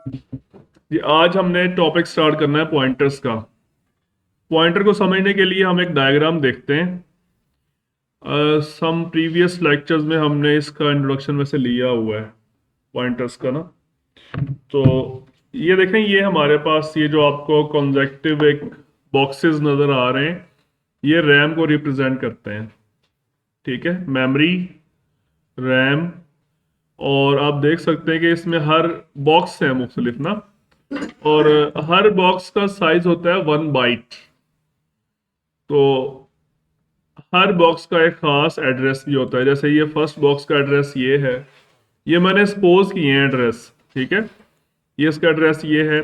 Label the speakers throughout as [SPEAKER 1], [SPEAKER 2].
[SPEAKER 1] जी, आज हमने topic start करना है पॉइंटर्स का। पॉइंटर को समझने के लिए हम एक डायग्राम देखते हैं। सम प्रीवियस लेक्चर्स में हमने इसका इंट्रोडक्शन में से लिया हुआ है पॉइंटर्स का ना। तो ये देखें, ये हमारे पास ये जो आपको कॉन्जेक्टिव एक बॉक्सेस नजर आ रहे हैं, ये रैम को रिप्रेजेंट करते हैं। ठीक है, मेमोरी, रैम। और आप देख सकते हैं कि इसमें हर बॉक्स है मुख्तलिफ ना, और हर बॉक्स का साइज होता है 1 बाइट। तो हर बॉक्स का एक खास एड्रेस भी होता है। जैसे ये फर्स्ट बॉक्स का एड्रेस ये है, ये मैंने सपोज किए हैं एड्रेस। ठीक है, ये इसका एड्रेस ये है।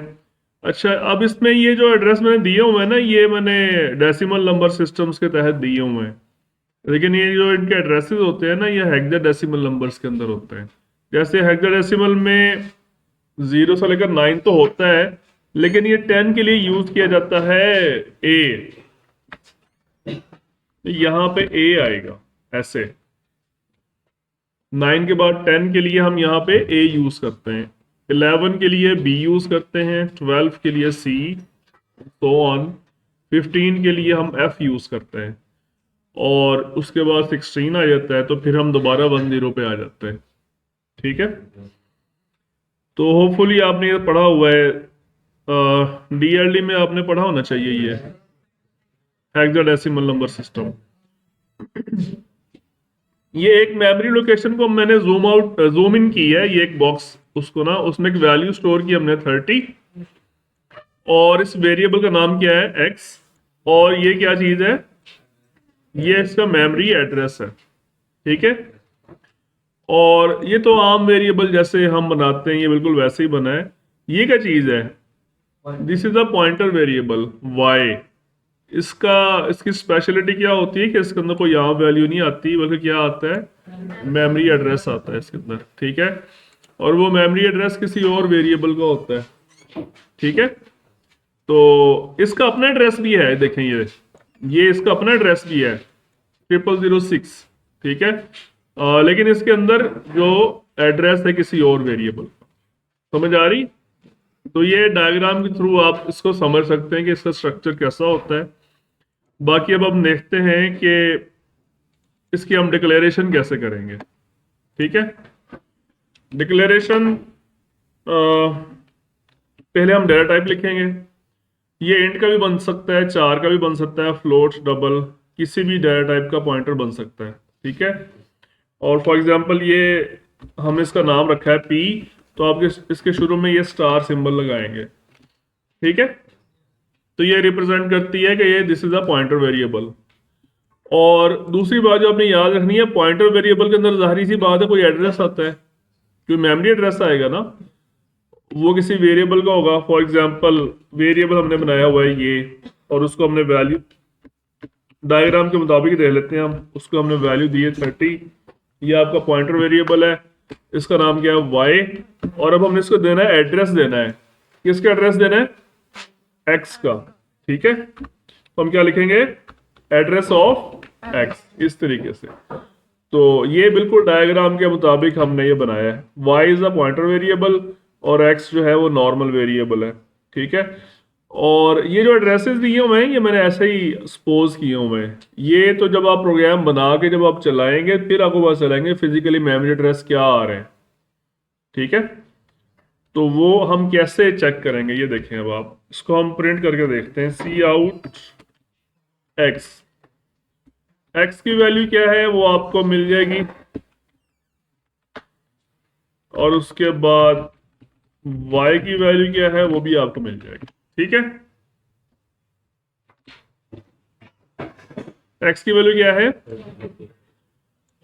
[SPEAKER 1] अच्छा, अब इसमें ये जो एड्रेस मैंने दिए हुए हैं ना, ये मैंने डेसिमल नंबर सिस्टम्स के तहत दिए हुए हैं। लेकिन ये जो इनके एड्रेसेस होते हैं ना, ये हेक्साडेसिमल नंबर्स के अंदर होते हैं। जैसे हेक्साडेसिमल में 0 से लेकर 9 तो होता है, लेकिन ये 10 के लिए यूज किया जाता है ए। यहाँ पे ए आएगा ऐसे। 9 के बाद 10 के लिए हम यहाँ पे ए यूज करते हैं, 11 के लिए बी यूज करते हैं, 12 के लिए सी, सो ऑन। 15 के लिए हम एफ यूज करते हैं, और उसके बाद 16 आ जाता है, तो फिर हम दोबारा 10 पे आ जाते हैं। ठीक है, तो होपफुली आपने ये पढ़ा हुआ है, डीएलडी में आपने पढ़ा होना चाहिए ये हेक्साडेसिमल नंबर सिस्टम। ये एक मेमोरी लोकेशन को मैंने जूम इन की है, ये एक बॉक्स, उसको ना उसमें एक वैल्यू स्टोर की हमने 30, और इस वेरिएबल का नाम क्या है, एक्स। और ये क्या चीज है, ये इसका मेमोरी एड्रेस है। ठीक है, और ये तो आम वेरिएबल जैसे हम बनाते हैं, ये बिल्कुल वैसे ही बना है। ये क्या चीज है, this is a pointer variable Y. इसका इसकी स्पेशलिटी क्या होती है कि इसके अंदर कोई आम वैल्यू नहीं आती, बल्कि क्या आता है, मेमोरी एड्रेस आता है इसके अंदर। ठीक है, और वो मेमोरी एड्रेस किसी और वेरिएबल का होता है। ठीक है, तो इसका अपना एड्रेस भी है, देखें ये इसका अपना एड्रेस भी है 0006। ठीक है, लेकिन इसके अंदर जो एड्रेस है किसी और वेरिएबल का। समझ आ रही? तो ये डायग्राम के थ्रू आप इसको समझ सकते हैं कि इसका स्ट्रक्चर कैसा होता है। बाकी अब हम देखते हैं कि इसकी हम डिक्लेरेशन कैसे करेंगे। ठीक है, डिक्लेरेशन पहले हम डेटा टाइप लिखेंगे। ये इंट का भी बन सकता है, चार का भी बन सकता है, फ्लोट, डबल, किसी भी डेटा टाइप का पॉइंटर बन सकता है। ठीक है, और फॉर एग्जांपल ये हमने इसका नाम रखा है पी, तो आप इसके शुरू में ये स्टार सिंबल लगाएंगे। ठीक है, तो ये रिप्रेजेंट करती है कि ये this is a pointer variable. और दूसरी बात जो आपने याद रखनी है, पॉइंटर वेरिएबल के अंदर जाहिर सी बात है कोई एड्रेस आता है, कोई मेमोरी एड्रेस आएगा ना, वो किसी वेरिएबल का होगा। फॉर एग्जांपल वेरिएबल हमने बनाया हुआ है ये, और उसको हमने वैल्यू डायग्राम के मुताबिक दे लेते हैं हम, उसको हमने वैल्यू दी है 30। ये आपका पॉइंटर वेरिएबल है, इसका नाम क्या है, वाई। और अब हमने इसको देना है एड्रेस, देना है किसका एड्रेस देना है, एक्स का। ठीक है, तो हम क्या लिखेंगे, एड्रेस ऑफ एक्स, इस तरीके से। तो ये बिल्कुल डायग्राम के मुताबिक हमने ये बनाया है। y is a pointer variable, और x जो है वो नॉर्मल वेरिएबल है। ठीक है, और ये जो एड्रेसेस दिए हुए हैं ये मैंने ऐसे ही सपोज किए हुए हैं। ये तो जब आप प्रोग्राम बना के जब आप चलाएंगे, फिर आपको पता चलाएंगे फिजिकली मेमोरी एड्रेस क्या आ रहे हैं। ठीक है, तो वो हम कैसे चेक करेंगे, ये देखें। अब आप इसको हम प्रिंट करके देखते हैं, सी आउट एक्स। एक्स की वैल्यू क्या है वो आपको मिल जाएगी, और उसके बाद y की वैल्यू क्या है वो भी आपको मिल जाएगी। ठीक है, x की वैल्यू क्या है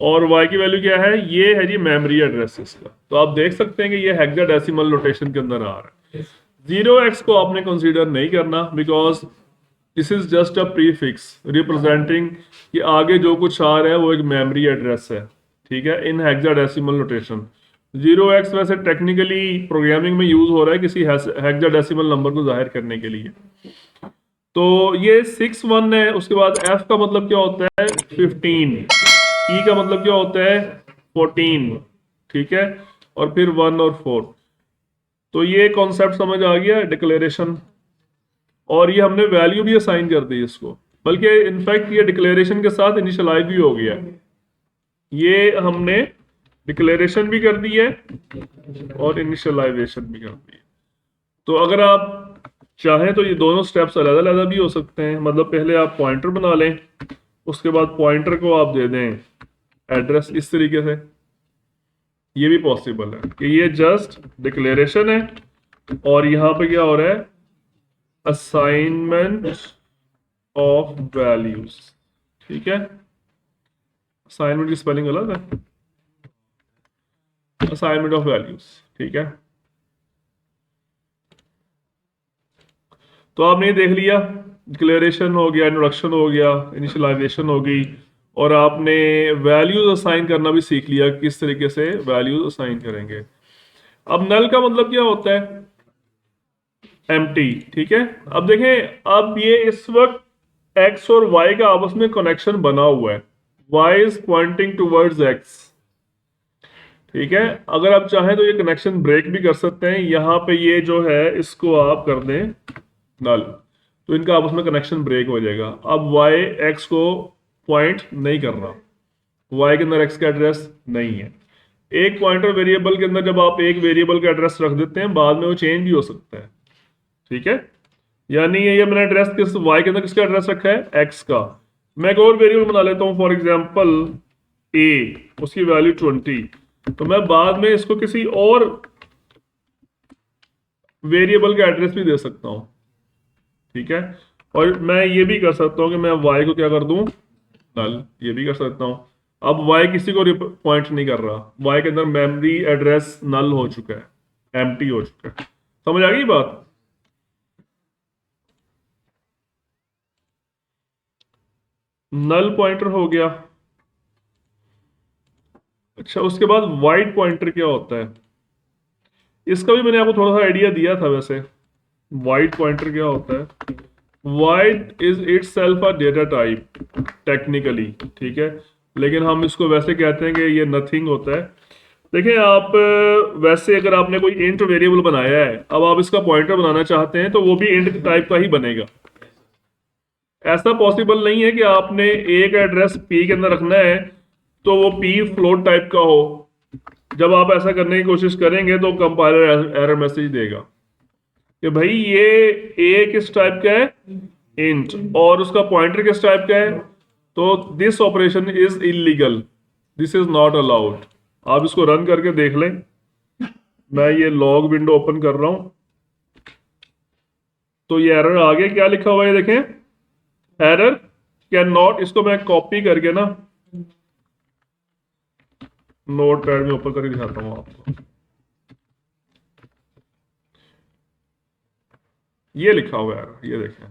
[SPEAKER 1] और y की वैल्यू क्या है, ये है जी मेमोरी एड्रेस इसका। तो आप देख सकते हैं कि ये हेक्साडेसिमल नोटेशन के अंदर आ रहा है। 0x को आपने कंसीडर नहीं करना, because this is just a prefix representing कि आगे जो कुछ आ रहा है वो एक मेमोरी एड्रेस है। ठीक है, इन हेक्साडेसिमल नोटेशन 0x वैसे टेक्निकली प्रोग्रामिंग में यूज हो रहा है किसी हेक्साडेसिमल नंबर को जाहिर करने के लिए। तो ये 6 1 है। उसके बाद f का मतलब क्या होता है, 15। e का मतलब क्या होता है, 14। ठीक है, और फिर 1 और 4। तो ये कॉन्सेप्ट समझ आ गया, डिक्लेरेशन। और ये हमने वैल्यू भी असाइन कर दी इसको, बल्कि इनफैक्ट ये डिक्लेरेशन के साथ इनिशियलाइज भी हो गया। ये हमने डिक्लेरेशन भी कर दी है और इनिशियलाइजेशन भी कर दी है। तो अगर आप चाहें तो ये दोनों स्टेप्स अलग अलग भी हो सकते हैं। मतलब पहले आप पॉइंटर बना लें, उसके बाद पॉइंटर को आप दे दें एड्रेस इस तरीके से। ये भी पॉसिबल है कि ये जस्ट डिक्लेरेशन है और यहां पे क्या हो रहा है, असाइनमेंट ऑफ वैल्यूज। ठीक है, असाइनमेंट की स्पेलिंग अलग है, असाइनमेंट ऑफ वैल्यूज। ठीक है, तो आपने ये देख लिया, डिक्लेरेशन हो गया, इंट्रोडक्शन हो गया, इनिशियलाइजेशन हो गई, और आपने वैल्यूज असाइन करना भी सीख लिया, किस तरीके से वैल्यूज असाइन करेंगे। अब नल का मतलब क्या होता है, एम्प्टी। ठीक है, अब देखें, अब ये इस वक्त एक्स और वाई का आपस में कनेक्शन बना हुआ है, Y is pointing towards X. ठीक है, अगर आप चाहें तो ये कनेक्शन ब्रेक भी कर सकते हैं। यहां पे ये जो है इसको आप कर दें नल, तो इनका आपस में कनेक्शन ब्रेक हो जाएगा। अब वाई एक्स को पॉइंट नहीं कर रहा, वाई के अंदर एक्स का एड्रेस नहीं है। एक पॉइंटर वेरिएबल के अंदर जब आप एक वेरिएबल का एड्रेस रख देते हैं, बाद में वो चेंज भी हो सकता है। ठीक है, यानी ये मैंने एड्रेस किस वाई के अंदर किसका एड्रेस रखा है, एक्स का। मैं एक और वेरिएबल बना लेता हूं, फॉर एग्जांपल ए, उसकी वैल्यू 20। तो मैं बाद में इसको किसी और वेरिएबल का एड्रेस भी दे सकता हूं। ठीक है, और मैं ये भी कर सकता हूं कि मैं वाई को क्या कर दूं, नल। ये भी कर सकता हूं। अब वाई किसी को पॉइंट नहीं कर रहा, वाई के अंदर मेमोरी एड्रेस नल हो चुका है, एम्प्टी हो चुका है। समझ आ गई बात। नल पॉइंटर हो गया। अच्छा, उसके बाद वाइड पॉइंटर क्या होता है, इसका भी मैंने आपको थोड़ा सा आइडिया दिया था वैसे। वाइड पॉइंटर क्या होता है, wide is it's self a data type technically. ठीक है, लेकिन हम इसको वैसे कहते हैं कि ये नथिंग होता है। देखिए आप, वैसे अगर आपने कोई इंट वेरिएबल बनाया है, अब आप इसका पॉइंटर बनाना चाहते हैं, तो वो भी इंट टाइप का ही बनेगा। ऐसा पॉसिबल नहीं है कि आपने एक एड्रेस पी के अंदर रखना है तो वो पी फ्लोट टाइप का हो। जब आप ऐसा करने की कोशिश करेंगे तो कंपाइलर एरर मैसेज देगा कि भाई ये ए किस टाइप का है, इंट, और उसका पॉइंटर किस टाइप का है, तो this operation is illegal, this is not allowed. आप इसको रन करके देख लें। मैं ये लॉग विंडो ओपन कर रहा हूं, तो ये एरर आ गया। क्या लिखा हुआ है देखें, एरर कैन नॉट, इसको मैं कॉपी करके ना नोट पैड में ओपन करके दिखाता हूं आपको। ये लिखा हुआ है, ये देखें,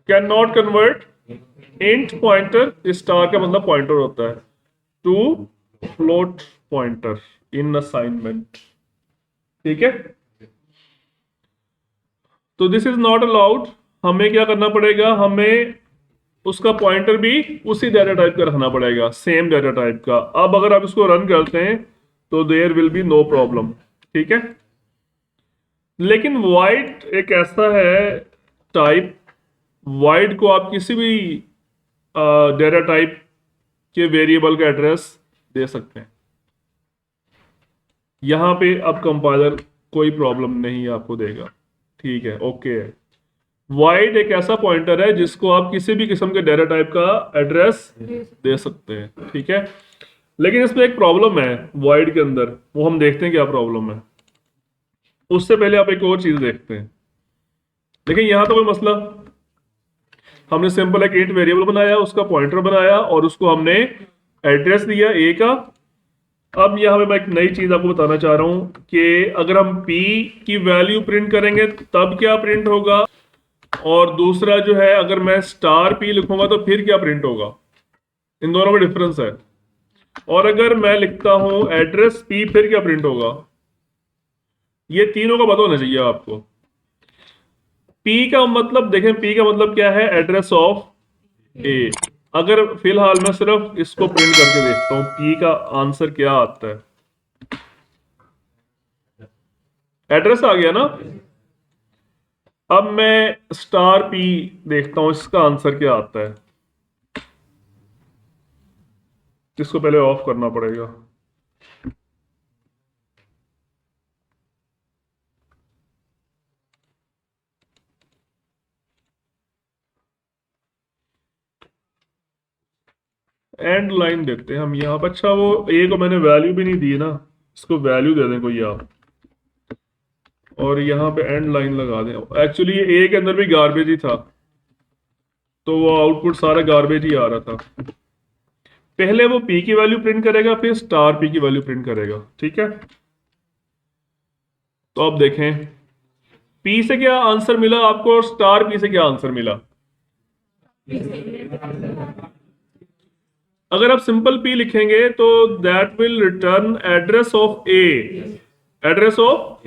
[SPEAKER 1] can not convert int pointer, star का मतलब पॉइंटर होता है, to float pointer in assignment. ठीक है, तो दिस इज नॉट अलाउड। हमें क्या करना पड़ेगा, हमें उसका पॉइंटर भी उसी डाटा टाइप का रखना पड़ेगा, सेम डाटा टाइप का। अब अगर आप इसको रन करते हैं तो there will be no problem. ठीक है, लेकिन वाइड एक ऐसा है टाइप, वाइड को आप किसी भी डाटा टाइप के वेरिएबल का एड्रेस दे सकते हैं। यहां पे अब कंपाइलर कोई प्रॉब्लम नहीं आपको देगा। ठीक है, ओके है। वाइड एक ऐसा पॉइंटर है जिसको आप किसी भी किस्म के डाटा टाइप का एड्रेस दे सकते हैं। ठीक है, लेकिन इसमें एक प्रॉब्लम है वाइड के अंदर, वो हम देखते हैं क्या प्रॉब्लम है। उससे पहले आप एक और चीज देखते हैं। देखिए यहां तो कोई मसला, हमने सिंपल एक इंट वेरिएबल बनाया, उसका पॉइंटर बनाया और उसको हमने एड्रेस दिया ए का। अब यहां पे मैं एक नई चीज आपको बताना चाह रहा हूं कि अगर हम p की वैल्यू प्रिंट करेंगे तब क्या प्रिंट होगा, और दूसरा जो है अगर मैं स्टार p लिखूंगा तो फिर क्या प्रिंट होगा। इन दोनों में डिफरेंस है। और अगर मैं लिखता हूं एड्रेस p फिर क्या प्रिंट होगा, ये तीनों का पता होना चाहिए आपको। p का मतलब देखें, p का मतलब क्या है, एड्रेस ऑफ a। अगर फिलहाल मैं सिर्फ इसको प्रिंट करके देखता हूं p का आंसर क्या आता है। एड्रेस आ गया ना। अब मैं स्टार पी देखता हूं इसका आंसर क्या आता है। इसको पहले ऑफ करना पड़ेगा। एंड लाइन देते हैं हम यहाँ पर। अच्छा वो ए को मैंने वैल्यू भी नहीं दी ना, इसको वैल्यू दे दें कोई आप, और यहाँ पे एंड लाइन लगा दें। एक्चुअली ये ए के अंदर भी गार्बेज ही था, तो वो आउटपुट सारा गार्बेज ही आ रहा था। पहले वो पी की वैल्यू प्रिंट करेगा, फिर स्टार पी की वैल्यू प्रिंट करेगा, ठीक है। तो अब देखें पी से क्या आंसर मिला आपको और स्टार पी से क्या आंसर मिला। अगर आप सिंपल पी लिखेंगे तो that will return address of A, address of.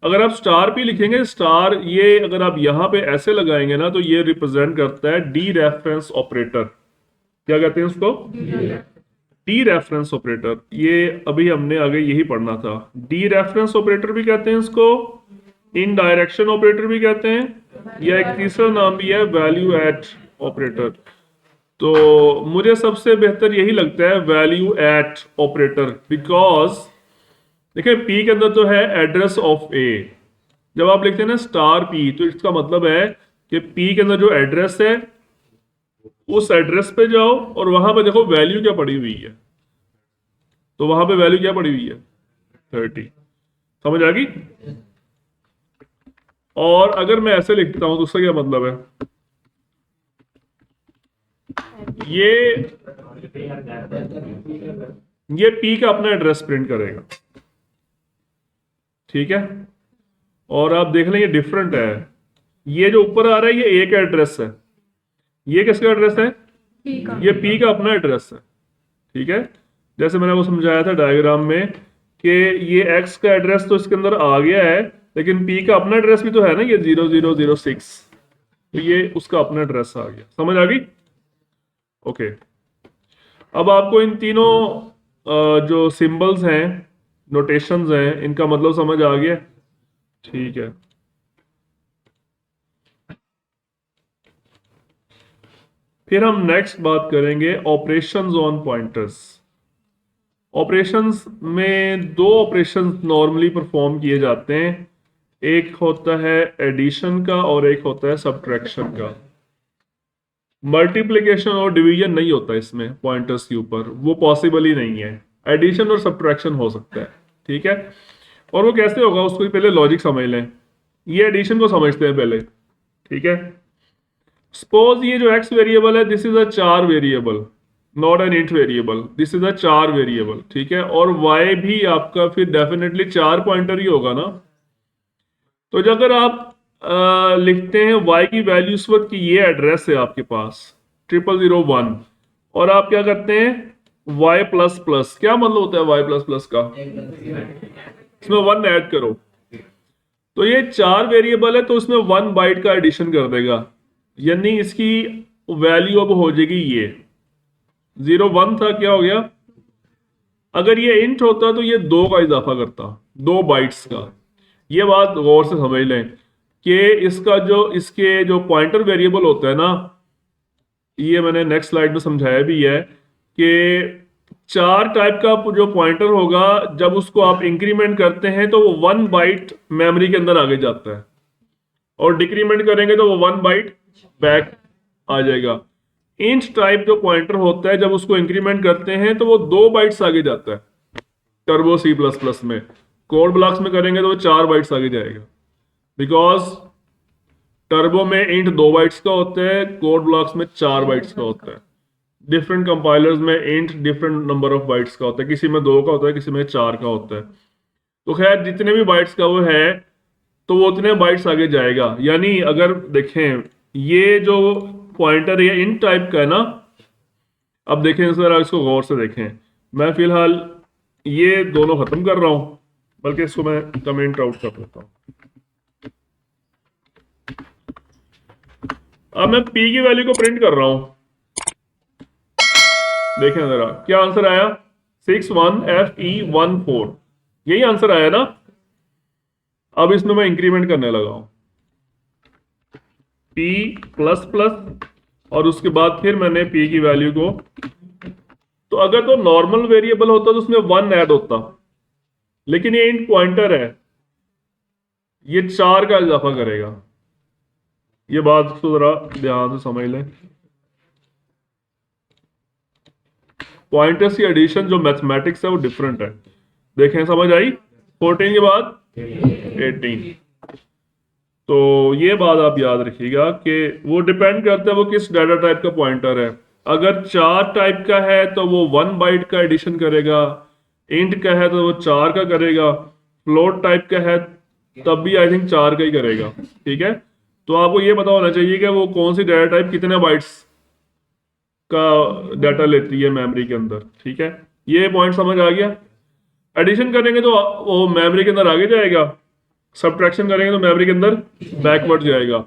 [SPEAKER 1] अगर आप स्टार पी लिखेंगे, स्टार ये अगर आप यहां पे ऐसे लगाएंगे ना, तो ये रिप्रेजेंट करता है डी रेफरेंस ऑपरेटर। क्या कहते हैं उसको, डी रेफरेंस ऑपरेटर। ये अभी हमने आगे यही पढ़ना था। डी रेफरेंस ऑपरेटर भी कहते हैं इसको, इन डायरेक्शन ऑपरेटर भी कहते हैं, या एक तीसरा नाम भी है वैल्यू एट ऑपरेटर। तो मुझे सबसे बेहतर यही लगता है वैल्यू एट ऑपरेटर, बिकॉज देखिए पी के अंदर तो है एड्रेस ऑफ ए। जब आप लिखते हैं ना स्टार पी, तो इसका मतलब है कि पी के अंदर जो एड्रेस है उस एड्रेस पे जाओ और वहां पे देखो वैल्यू क्या पड़ी हुई है। तो वहां पे वैल्यू क्या पड़ी हुई है, 30। समझ आ गई। और अगर मैं ऐसे लिखता हूं तो उसका क्या मतलब है, ये पी का अपना एड्रेस प्रिंट करेगा, ठीक है। और आप देख लें ये डिफरेंट है। ये जो ऊपर आ रहा है ये ए का एड्रेस है, ये किसका एड्रेस है, ये पी का अपना एड्रेस है, ठीक है। जैसे मैंने वो समझाया था डायग्राम में कि ये एक्स का एड्रेस तो इसके अंदर आ गया है, लेकिन पी का अपना एड्रेस भी तो है ना, ये 0006, तो ये उसका अपना एड्रेस आ गया। समझ आ गई। ओके। अब आपको इन तीनों जो सिंबल्स हैं, नोटेशंस हैं, इनका मतलब समझ आ गया, ठीक है। फिर हम नेक्स्ट बात करेंगे ऑपरेशंस ऑन पॉइंटर्स। ऑपरेशंस में दो ऑपरेशंस नॉर्मली परफॉर्म किए जाते हैं, एक होता है एडिशन का और एक होता है सब्ट्रैक्शन का। मल्टीप्लिकेशन और डिवीजन नहीं होता इसमें पॉइंटर्स के ऊपर, वो पॉसिबल ही नहीं है। एडिशन और सब्ट्रैक्शन हो सकता है, ठीक है। और वो कैसे होगा उसको पहले लॉजिक समझ लें। ये एडिशन को समझते हैं पहले, ठीक है। सपोज ये जो एक्स वेरिएबल है दिस इज अ चार variable, not an int variable, this is अ चार वेरिएबल, ठीक है। और वाई भी आपका फिर डेफिनेटली चार पॉइंटर ही होगा ना। तो जो अगर आप लिखते हैं y की वैल्यू इस वक्त की ये एड्रेस है आपके पास 0001, और आप क्या करते हैं y प्लस प्लस, क्या मतलब होता है y प्लस प्लस का, इसमें 1 ऐड करो। तो ये चार वेरिएबल है तो उसमें 1 बाइट का एडिशन कर देगा, यानी इसकी वैल्यू अब हो जाएगी ये 01 था, क्या हो गया। अगर ये इंट होता तो ये 2 का इजाफा करता, 2 बाइट्स का। ये बात गौर से समझ लें कि इसका जो इसके जो पॉइंटर वेरिएबल होता है ना, ये मैंने नेक्स्ट स्लाइड में समझाया भी है कि चार टाइप का जो पॉइंटर होगा जब उसको आप इंक्रीमेंट करते हैं तो वो 1 बाइट मेमोरी के अंदर आगे जाता है, और डिक्रीमेंट करेंगे तो वो 1 बाइट बैक आ जाएगा। इंट टाइप जो पॉइंटर होता है जब उसको इंक्रीमेंट करते हैं तो वो 2 बाइट्स आगे जाता है। टर्बो सी प्लस प्लस में कोड ब्लॉक्स में करेंगे तो वो 4 बाइट्स आगे जाएगा, बिकॉज टर्बो में इंट 2 बाइट्स का होता है, कोड ब्लॉक्स में 4 बाइट्स का होता है। डिफरेंट कंपाइलर्स में int different number of bytes का होता है, किसी में 2 का होता है, किसी में 4 का होता है। तो खैर जितने भी बाइट्स का वो है तो वो उतने बाइट्स आगे जाएगा। यानी अगर देखें ये जो पॉइंटर है इन टाइप का है ना, अब देखें सर इसको गौर से देखें। मैं फिलहाल ये दोनों खत्म कर रहा हूं, बल्कि इसको मैं कमेंट आउट कर देता हूं। अब मैं p की वैल्यू को प्रिंट कर रहा हूं, देखें जरा क्या आंसर आया, 61FE14, यही आंसर आया ना। अब इसमें मैं इंक्रीमेंट करने लगा हूं, p प्लस प्लस, और उसके बाद फिर मैंने p की वैल्यू को, तो अगर तो नॉर्मल वेरिएबल होता तो उसमें 1 ऐड होता, लेकिन ये इंट पॉइंटर है, ये 4 का इजाफा करेगा। ये बात तो जरा ध्यान से समझ लें। पॉइंटर्स की एडिशन जो मैथमेटिक्स है वो डिफरेंट है। देखें, समझ आई? 14 के बाद 18। तो ये बात आप याद रखिएगा कि वो डिपेंड करता है वो किस डाटा टाइप का पॉइंटर है। अगर 4 टाइप का है तो वो 1 बाइट का एडिशन करेगा, इंट का है तो वो 4 का करेगा, फ्लोट टाइप का है तब भी आई थिंक 4 का ही करेगा। ठीक है, तो आपको ये पता होना चाहिए कि वो कौन सी डाटा टाइप कितने बाइट्स का डाटा लेती है मेमोरी के अंदर। ठीक है, ये पॉइंट समझ आ गया? एडिशन करेंगे तो वो मेमोरी के अंदर आगे जाएगा, सब्ट्रैक्शन करेंगे तो मेमोरी के अंदर बैकवर्ड जाएगा।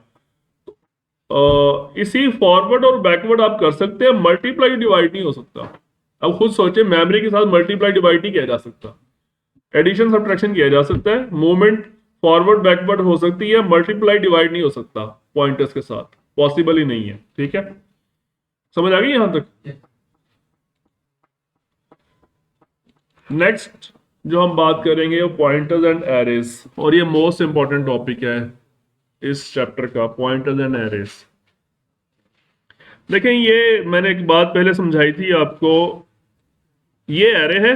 [SPEAKER 1] इसी फॉरवर्ड और बैकवर्ड आप कर सकते हैं, मल्टीप्लाई डिवाइड नहीं हो सकता। अब खुद सोचे, मेमोरी के साथ मल्टीप्लाई डिवाइड नहीं किया जा सकता, एडिशन सब्ट्रैक्शन किया जा सकता है, मूवमेंट फॉरवर्ड बैकवर्ड हो सकती है, मल्टीप्लाई डिवाइड नहीं हो सकता पॉइंटर्स के साथ, पॉसिबल ही नहीं है। ठीक है, समझ आ गई यहां तक? नेक्स्ट जो हम बात करेंगे वो पॉइंटर्स एंड एरेज, और ये मोस्ट इंपॉर्टेंट टॉपिक है इस चैप्टर का, पॉइंटर्स एंड एरेज। देखें, ये मैंने एक बात पहले समझाई थी आपको, ये एरे है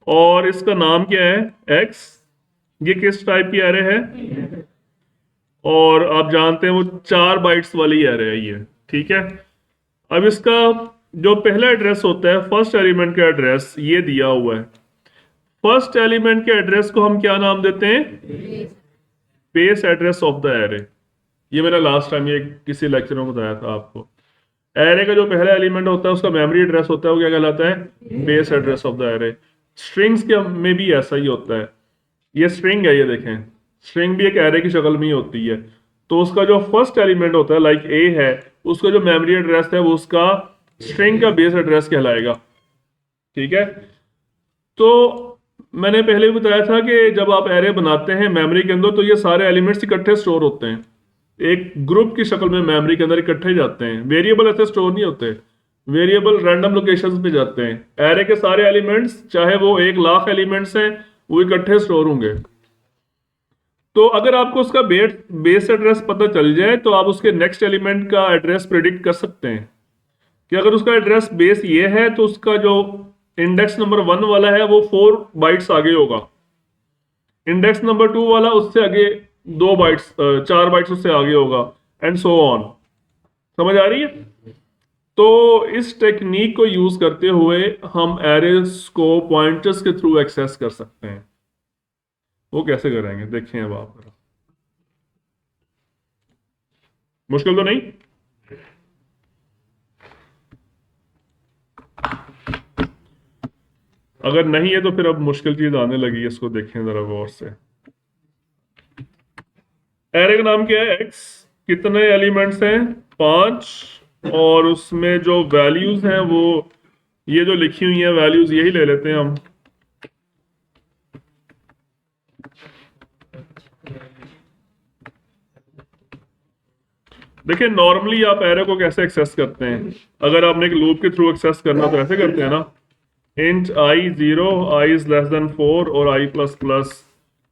[SPEAKER 1] और इसका नाम क्या है? एक्स। ये किस टाइप की एरे है? और आप जानते हैं वो 4 बाइट्स वाली एरे है ये। ठीक है, अब इसका जो पहला एड्रेस होता है, फर्स्ट एलिमेंट का एड्रेस ये दिया हुआ है। फर्स्ट एलिमेंट के एड्रेस को हम क्या नाम देते हैं? Base address of the array. ये मैंने लास्ट टाइम ये किसी लेक्चर में बताया था आपको। एरे का जो पहला एलिमेंट होता है उसका मेमोरी एड्रेस होता है, वो क्या कहलाता है? Base address of the array. Strings के में भी ऐसा ही होता है। ये स्ट्रिंग है, ये देखें, स्ट्रिंग भी एक एरे की शक्ल में ही होती है। तो उसका जो फर्स्ट एलिमेंट होता है, लाइक ए है, उसका जो मेमोरी एड्रेस है वो उसका स्ट्रिंग का बेस एड्रेस कहलाएगा। ठीक है, तो मैंने पहले भी बताया था कि जब आप एरे बनाते हैं मेमोरी के अंदर तो ये सारे एलिमेंट्स इकट्ठे स्टोर होते हैं, एक ग्रुप की शक्ल में मेमोरी के अंदर इकट्ठे जाते हैं। वेरिएबल ऐसे स्टोर नहीं होते, वेरिएबल रैंडम लोकेशंस पे जाते हैं। एरे के सारे एलिमेंट्स, चाहे वो 1,00,000 एलिमेंट्स हैं, वो इकट्ठे स्टोर होंगे। तो अगर आपको उसका बेस एड्रेस पता चल जाए तो आप उसके नेक्स्ट एलिमेंट का एड्रेस प्रिडिक्ट कर सकते हैं कि अगर उसका एड्रेस बेस ये है तो उसका जो इंडेक्स नंबर 1 वाला है वो 4 बाइट्स आगे होगा, इंडेक्स नंबर 2 वाला उससे आगे 2 बाइट्स 4 बाइट्स उससे आगे होगा, एंड सो ऑन। समझ आ रही है? तो इस टेक्निक को यूज करते हुए हम एरेज को पॉइंटर्स के थ्रू एक्सेस कर सकते हैं। वो कैसे करेंगे देखें अब आप। मुश्किल तो नहीं? अगर नहीं है तो फिर अब मुश्किल चीज आने लगी, इसको देखें जरा गौर से। एरे का नाम क्या है? एक्स। कितने एलिमेंट्स हैं? 5। और उसमें जो वैल्यूज हैं वो ये जो लिखी हुई हैं वैल्यूज, यही ले लेते हैं हम। देखिए, नॉर्मली आप एरे को कैसे एक्सेस करते हैं? अगर आपने एक लूप के थ्रू एक्सेस करना तो ऐसे करते हैं ना, int I 0, I is less than 4 और आई प्लस प्लस,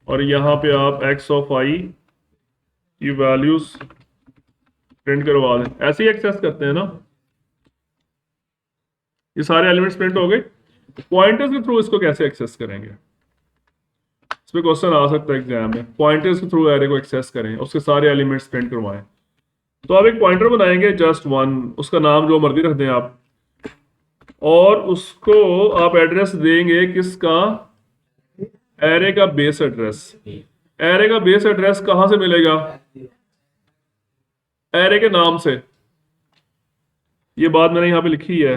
[SPEAKER 1] और यहाँ पे आप एक्स ऑफ आई की वैल्यूज प्रिंट करवा दें। ऐसे ही एक्सेस करते हैं ना, ये सारे एलिमेंट्स प्रिंट हो गए। पॉइंटर्स के थ्रू इसको कैसे एक्सेस करेंगे? इस पे क्वेश्चन आ सकता है एग्जाम में। पॉइंटर्स के थ्रू एरे को एक्सेस करें, उसके सारे एलिमेंट्स प्रिंट करवाएं। तो आप एक पॉइंटर बनाएंगे, जस्ट 1, उसका नाम जो मर्जी रख दें आप, और उसको आप एड्रेस देंगे किसका? एरे का बेस एड्रेस। एरे का बेस एड्रेस कहां से मिलेगा? एरे के नाम से। ये बात मैंने यहां पे लिखी है,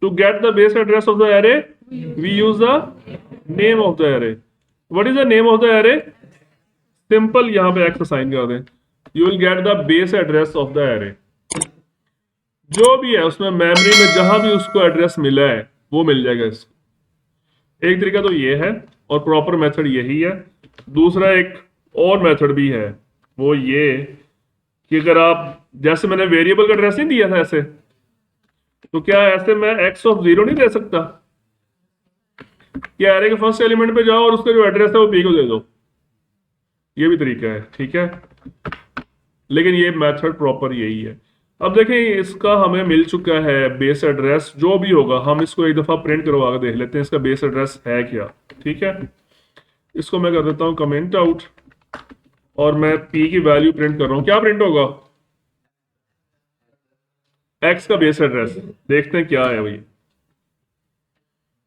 [SPEAKER 1] to get the base address of the array we use the name of the array. What is the name of the array? Simple, यहां पे एक्स असाइन कर दें, you will get the base address of the array. जो भी है उसमें memory में जहां भी उसको एड्रेस मिला है वो मिल जाएगा इसको। एक तरीका तो ये है, और प्रॉपर मेथड यही है। दूसरा एक और मेथड भी है, वो ये कि अगर आप, जैसे मैंने वेरिएबल का एड्रेस नहीं दिया था ऐसे, तो क्या ऐसे मैं x ऑफ 0 नहीं दे सकता? क्या एरे के फर्स्ट एलिमेंट पे जाओ और उसका जो एड्रेस है वो p को दे दो, ये भी तरीका है, ठीक है। लेकिन ये मेथड प्रॉपर यही है। अब देखें, इसका हमें मिल चुका है बेस एड्रेस, जो भी होगा हम इसको एक दफा प्रिंट करवा के देख लेते हैं इसका बेस एड्रेस है क्या, ठीक है। इसको मैं कर देता हूं कमेंट आउट, और मैं p की वैल्यू प्रिंट कर रहा हूं। क्या प्रिंट होगा? x का बेस एड्रेस। देखते हैं क्या है भाई।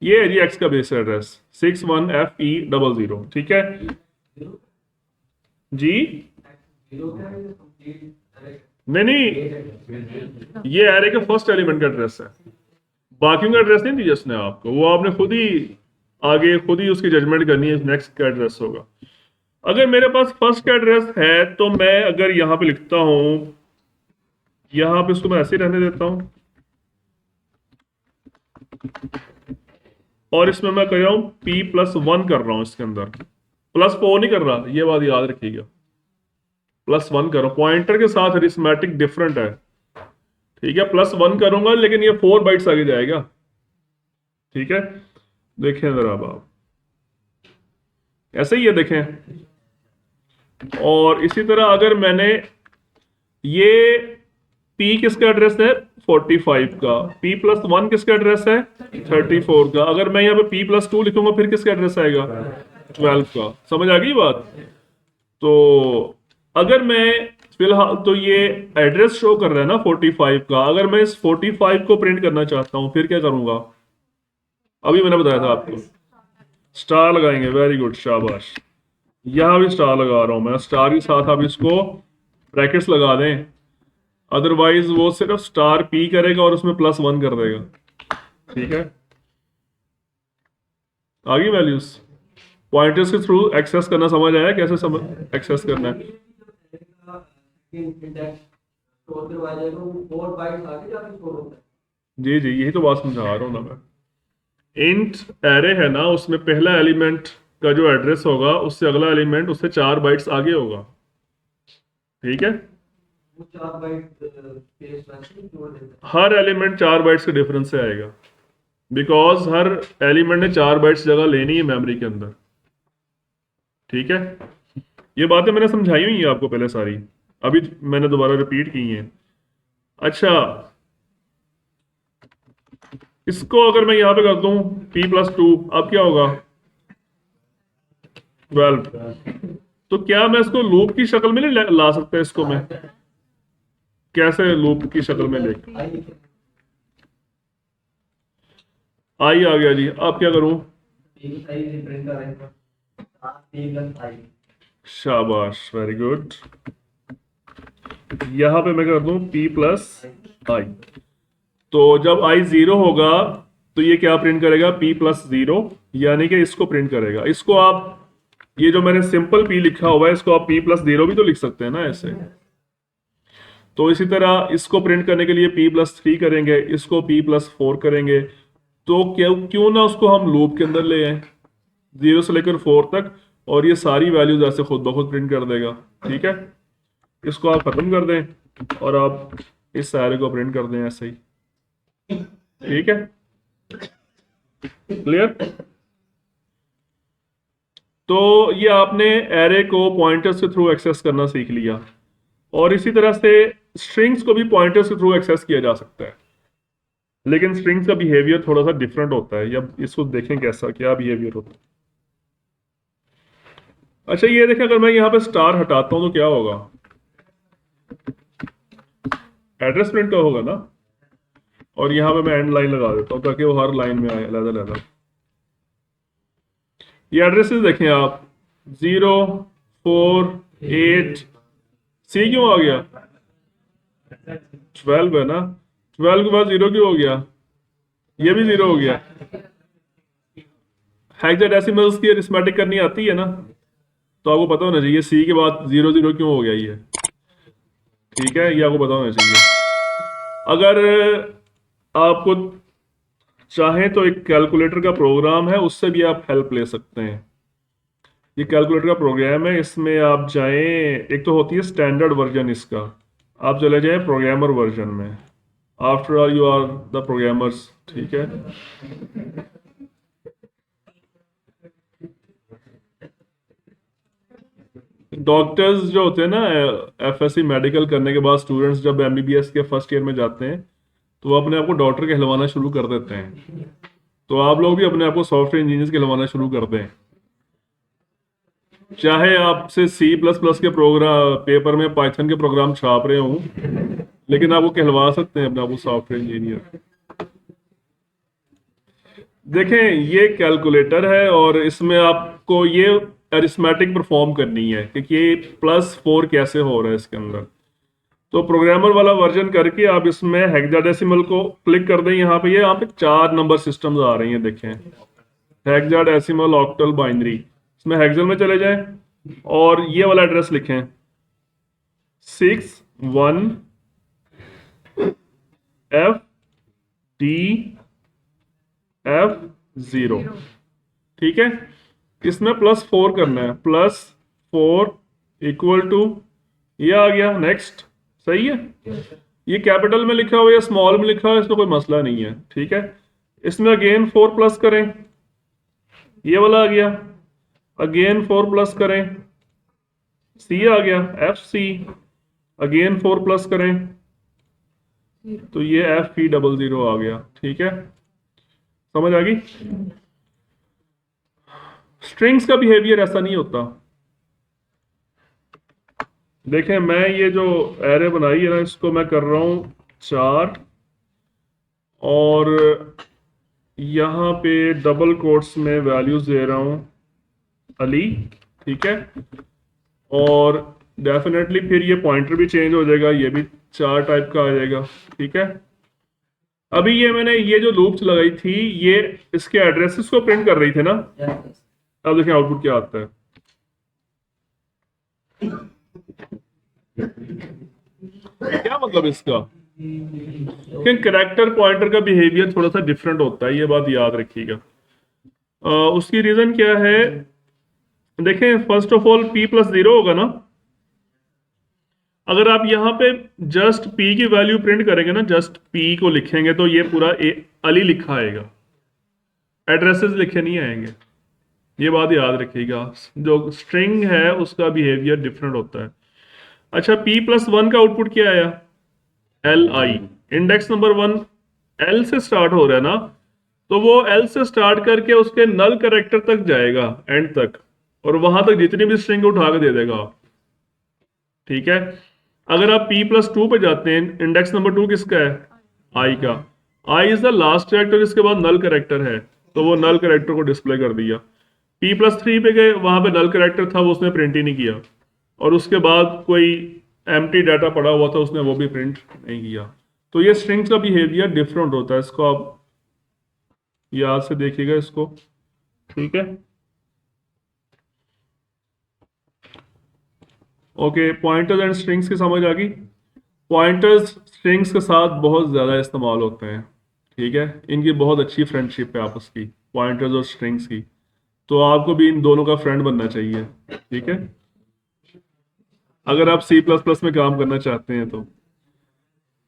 [SPEAKER 1] ये है जी x का बेस एड्रेस 61FE00, ठीक है जी। नहीं नहीं, ये एरे के फर्स्ट एलिमेंट का एड्रेस है, बाकी का एड्रेस नहीं दिया उसने आपको, वो आपने खुद ही आगे खुद ही उसकी जजमेंट करनी है नेक्स्ट का एड्रेस होगा। अगर मेरे पास फर्स्ट का एड्रेस है तो मैं अगर यहां पे लिखता हूं, यहां पे इसको मैं ऐसे ही रहने देता हूं, और इसमें मैं कर रहा हूं p+1 कर रहा हूं, इसके अंदर +4 नहीं कर रहा, ये बात याद रखिएगा। +1 करो, पॉइंटर के साथ अरिथमेटिक डिफरेंट है, ठीक है। +1 करूंगा लेकिन ये 4 बाइट्स आगे जाएगा, ठीक है। देखें जरा आप, ऐसे ही है देखें। और इसी तरह अगर मैंने ये p किसका एड्रेस है 45 का, p+1 किसका एड्रेस है 34 का, अगर मैं यहाँ पे p+2 लिखूंगा फिर किसका एड्रेस आएगा 12 का। समझ आ गई बात? तो अगर मैं फिलहाल तो ये एड्रेस शो कर रहा है ना 45 का, अगर मैं इस 45 को प्रिंट करना चाहता हूं फिर क्या करूंगा? अभी मैंने बताया था आपको, स्टार लगाएंगे। वेरी गुड, शाबाश। यहां भी स्टार लगा रहा हूं मैं, स्टार के साथ आप इसको ब्रैकेट्स लगा दें, अदरवाइज वो सिर्फ स्टार p करेगा और उसमें +1 कर देगा, ठीक है। आगे वैल्यूज पॉइंटर्स के थ्रू एक्सेस करना समझ आया, कैसे समझ एक्सेस करना है? जी जी, यही तो बात समझा रहा हूं ना मैं। इंट एरे है ना, उसमें पहला एलिमेंट का जो एड्रेस होगा उससे अगला एलिमेंट उससे 4 बाइट्स आगे होगा, ठीक है। हर एलिमेंट 4 बाइट्स के डिफरेंस से आएगा, बिकॉज हर एलिमेंट ने 4 बाइट्स जगह लेनी है मेमोरी के अंदर, ठीक है। ये बातें मैंने समझाई हुई हैं आपको पहले सारी, अभी मैंने दोबारा रिपीट की हैं। अच्छा, इसको अगर मैं यहां पे कर दूं p+2, अब क्या होगा 12। तो क्या मैं इसको लूप की शक्ल में नहीं ला सकता? इसको मैं कैसे लूप की शक्ल में लेकर, आई आ गया जी, अब क्या करूं? शाबाश, वेरी गुड। यहां पे मैं कर दूं p+i, तो जब i 0 होगा तो ये क्या प्रिंट करेगा p+0, यानी कि इसको प्रिंट करेगा। इसको आप, ये जो मैंने सिंपल p लिखा हुआ है इसको आप p+0 भी तो लिख सकते हैं ना ऐसे। तो इसी तरह इसको प्रिंट करने के लिए p+3 करेंगे, इसको p+4 करेंगे। तो क्यों ना उसको हम लूप के अंदर ले आए 0 से लेकर 4 तक, और ये सारी वैल्यूज ऐसे खुद ब खुद प्रिंट कर देगा, ठीक है। इसको आप खत्म कर दें और आप इस सारे को प्रिंट कर दें ऐसे ही, ठीक है। क्लियर? तो ये आपने एरे को पॉइंटर्स के थ्रू एक्सेस करना सीख लिया, और इसी तरह से स्ट्रिंग्स को भी पॉइंटर्स के थ्रू एक्सेस किया जा सकता है, लेकिन स्ट्रिंग्स का बिहेवियर थोड़ा सा डिफरेंट होता है। या इसको देखें कैसा क्या बिहेवियर होता है। अच्छा, ये देखें, अगर मैं यहाँ पे स्टार हटाता हूं तो क्या होगा? एड्रेस प्रिंट का होगा ना, और यहाँ पे मैं एंड लाइन लगा देता हूँ ताकि वो हर लाइन में आए अलग-अलग। ये एड्रेसेस देखें आप, 0 4 8, सी क्यों आ गया? 12 है ना, 12 के बाद 0 क्यों हो गया? ये भी 0 हो गया। हेक्साडेसिमल्स की अरिथमेटिक करनी आती है ना, तो आपको पता होना चाहिए सी के बाद 0 0 क्यों हो गया ये, ठीक है। ये आपको पता होना चाहिए। अगर आपको चाहें तो एक कैलकुलेटर का प्रोग्राम है, उससे भी आप हेल्प ले सकते हैं, ये कैलकुलेटर का प्रोग्राम है, इसमें आप जाएं, एक तो होती है स्टैंडर्ड वर्जन इसका, आप चले जाएं प्रोग्रामर वर्जन में। After all you are the programmers, ठीक है। डॉक्टर्स जो होते हैं ना, एफएससी मेडिकल करने के बाद स्टूडेंट्स जब एमबीबीएस के फर्स्ट ईयर में जाते हैं तो वो अपने आप को डॉक्टर कहलवाना शुरू कर देते हैं। तो आप लोग भी अपने आप को सॉफ्टवेयर इंजीनियर्स कहलवाना शुरू कर दें। चाहे आपसे सी प्लस प्लस के प्रोग्राम पेपर में पाइथन के प्रोग्राम छाप रहे हों, लेकिन आप वो कहलवा सकते हैं अपने आप को सॉफ्टवेयर इंजीनियर। देखें, ये कैलकुलेटर है और इसमें आपको ये अरिथमेटिक परफॉर्म करनी है कि ये +4 कैसे हो रहा है इसके अंदर। तो प्रोग्रामर वाला वर्जन करके आप इसमें हेक्साडेसिमल को क्लिक कर दें। यहाँ पे 4 नंबर सिस्टम्स आ रही हैं, देखें, हेक्साडेसिमल, ऑक्टल, बाइनरी। इसमें हेक्सल में चले जाएं और ये वाला एड्रेस लिखें 61FDF0, ठीक है। इसमें +4 करना है, +4 इक्वल टू, ये आ गया, नेक्स्ट, सही है। ये कैपिटल में लिखा हुआ या स्मॉल में लिखा हुआ है, इसमें कोई मसला नहीं है, ठीक है। इसमें अगेन 4 प्लस करें, ये वाला आ गया, अगेन 4 प्लस करें, सी आ गया, FC, अगेन 4 प्लस करें तो ये FE00 आ गया, ठीक है। समझ आ गई। स्ट्रिंग्स का बिहेवियर ऐसा नहीं होता। देखें, मैं ये जो एरे बनाई है ना, इसको मैं कर रहा हूं 4 और यहाँ पे डबल कोट्स में वैल्यूज दे रहा हूं अली, ठीक है। और डेफिनेटली फिर ये पॉइंटर भी चेंज हो जाएगा, ये भी 4 टाइप का आ जाएगा, ठीक है। अभी ये मैंने ये जो लूप्स लगाई थी, ये इसके एड्रेसेस को प्रिंट कर रही थी ना। अब देखें आउटपुट क्या आता है। क्या मतलब इसका, कि कैरेक्टर पॉइंटर का बिहेवियर थोड़ा सा डिफरेंट होता है, ये बात याद रखिएगा। उसकी रीजन क्या है, देखें, फर्स्ट ऑफ ऑल P+0 होगा ना। अगर आप यहाँ पे जस्ट P की वैल्यू प्रिंट करेंगे ना, जस्ट P को लिखेंगे तो ये पूरा अली लिखा आएगा, एड्रेसेस लिखे नहीं आएंगे। ये बात याद रखिएगा, जो स्ट्रिंग है उसका बिहेवियर डिफरेंट होता है। अच्छा, P+1 का आउटपुट क्या आया, LI, इंडेक्स नंबर 1 L से स्टार्ट हो रहा है ना, तो वो L से स्टार्ट करके उसके नल कैरेक्टर तक जाएगा, एंड तक, और वहां तक जितनी भी स्ट्रिंग उठा के दे देगा आप, ठीक है। अगर आप P+2 पे जाते हैं, इंडेक्स नंबर 2 किसका है, I का, I is the last character, इसके बाद नल कैरेक्टर है, तो वो नल कैरेक्टर को डिस्प्ले कर दिया। P+3 पे गए, वहां पे नल कैरेक्टर था, वो उसने प्रिंट ही नहीं किया, और उसके बाद कोई एम्प्टी डाटा पड़ा हुआ था, उसने वो भी प्रिंट नहीं किया। तो ये स्ट्रिंग्स का बिहेवियर डिफरेंट होता है, इसको आप याद से देखिएगा इसको, ठीक है। ओके, पॉइंटर्स एंड स्ट्रिंग्स की समझ आ गई। पॉइंटर्स स्ट्रिंग्स के साथ बहुत ज़्यादा इस्तेमाल होते हैं, ठीक है। इनकी बहुत अच्छी फ्रेंडशिप है आपस की, पॉइंटर्स और स्ट्रिंग्स की। तो आपको भी इन दोनों का फ्रेंड बनना चाहिए, ठीक है, अगर आप C++ में काम करना चाहते हैं तो।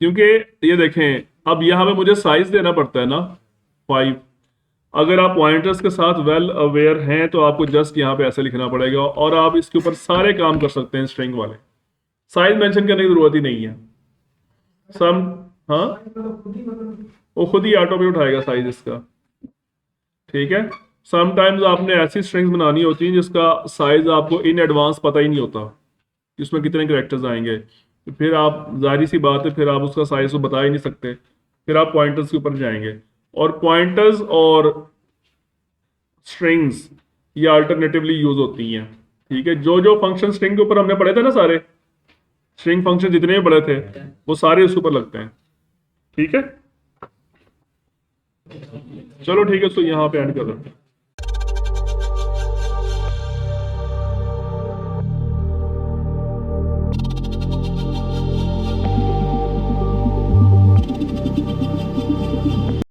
[SPEAKER 1] क्योंकि ये देखें, अब यहाँ पे मुझे साइज देना पड़ता है ना 5। अगर आप पॉइंटर्स के साथ वेल अवेयर हैं तो आपको जस्ट यहाँ पे ऐसे लिखना पड़ेगा, और आप इसके ऊपर सारे काम कर सकते हैं स्ट्रिंग वाले, साइज मेंशन करने की जरूरत ही नहीं है। सम, हाँ, वो खुद ही ऑटो पे उठाएगा साइज इसका, ठीक है। समटाइम्स आपने ऐसी स्ट्रिंग्स बनानी होती हैं जिसका साइज आपको इन एडवांस पता ही नहीं होता कि उसमें कितने कैरेक्टर्स आएंगे, तो फिर आप, जाहिर सी बात है, फिर आप उसका साइज तो बता ही नहीं सकते, फिर आप पॉइंटर्स के ऊपर जाएंगे। और पॉइंटर्स और स्ट्रिंग्स ये अल्टरनेटिवली यूज होती हैं, ठीक है। जो जो फंक्शन स्ट्रिंग के ऊपर हमने पढ़े थे ना, सारे स्ट्रिंग फंक्शन जितने भी पढ़े थे वो सारे उसके ऊपर लगते हैं, ठीक है। चलो ठीक है, तो यहाँ पे एंड कर रहा हूं।